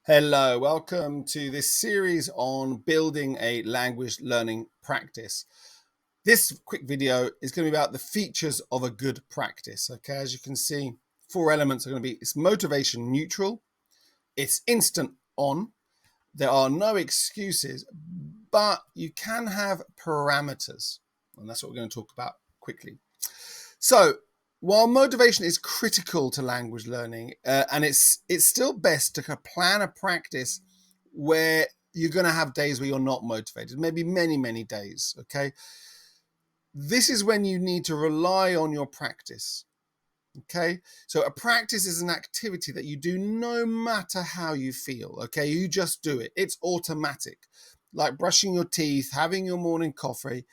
Hello, welcome to this series on building a language learning practice. This quick video is going to be about the features of a good practice. Okay, as you can see, 4 elements are going to be: it's motivation neutral, it's instant on, there are no excuses, but you can have parameters, and that's what we're going to talk about quickly. So, while motivation is critical to language learning, and it's still best to plan a practice where you're going to have days where you're not motivated, maybe many days. Okay, this is when you need to rely on your practice. Okay, so a practice is an activity that you do no matter how you feel. Okay, you just do it. It's automatic, like brushing your teeth, having your morning coffee,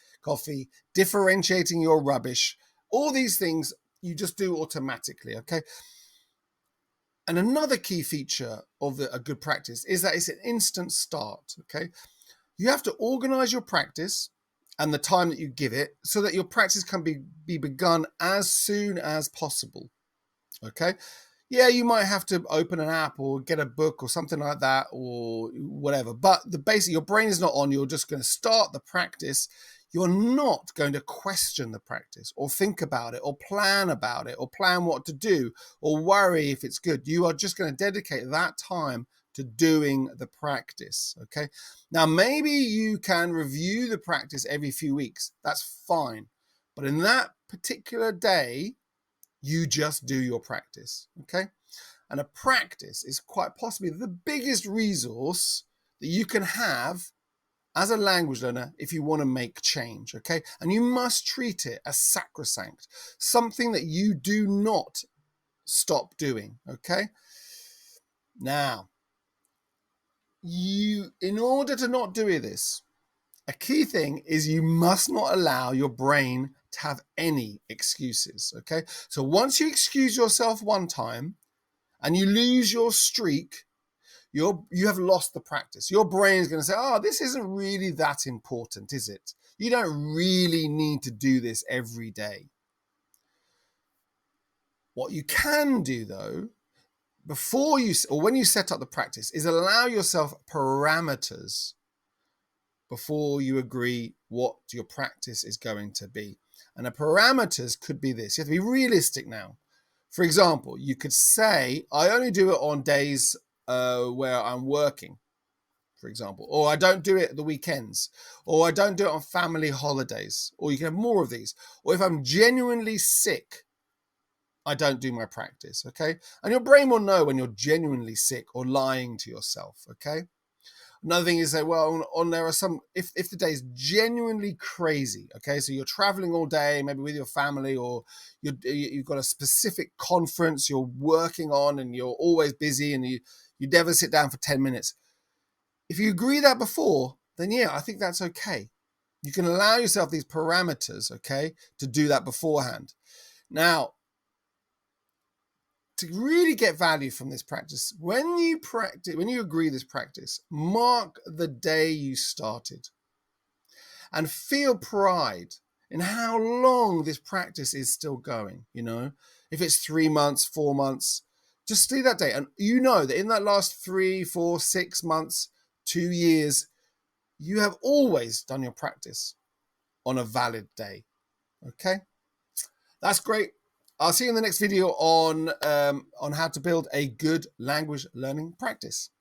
differentiating your rubbish. All these things you just do automatically. Okay, and another key feature of a good practice is that it's an instant start. Okay, you have to organize your practice and the time that you give it so that your practice can be begun as soon as possible. Okay, yeah, you might have to open an app or get a book or something like that or whatever, but the basic, your brain is not on. You're just going to start the practice. You're not going to question the practice or think about it or plan about it or plan what to do or worry if it's good. You are just going to dedicate that time to doing the practice. Okay, now maybe you can review the practice every few weeks. That's fine, but in that particular day, you just do your practice. Okay, and a practice is quite possibly the biggest resource that you can have as a language learner if you want to make change. Okay, and you must treat it as sacrosanct, something that you do not stop doing. Okay, now in order to not do this, a key thing is you must not allow your brain to have any excuses. Okay, so once you excuse yourself one time and you lose your streak, you have lost the practice. Your brain is going to say, oh, this isn't really that important, is it? You don't really need to do this every day. What you can do, though, before you or when you set up the practice, is allow yourself parameters before you agree what your practice is going to be. And the parameters could be this. You have to be realistic now. For example, you could say, I only do it on days where I'm working, for example, or I don't do it at the weekends, or I don't do it on family holidays, or you can have more of these. Or if I'm genuinely sick, I don't do my practice. Okay, and your brain will know when you're genuinely sick or lying to yourself. Okay, another thing is that, well, on there are some, if the day is genuinely crazy, okay, so you're traveling all day, maybe with your family, or you've got a specific conference you're working on and you're always busy and you never sit down for 10 minutes. If you agree that before, then yeah, I think that's okay. You can allow yourself these parameters, okay, to do that beforehand. Now, to really get value from this practice, when you agree this practice, mark the day you started and feel pride in how long this practice is still going. If it's 3 months, 4 months, just see that day. And you know that in that last 3, 4, 6 months, 2 years, you have always done your practice on a valid day. Okay, that's great. I'll see you in the next video on how to build a good language learning practice.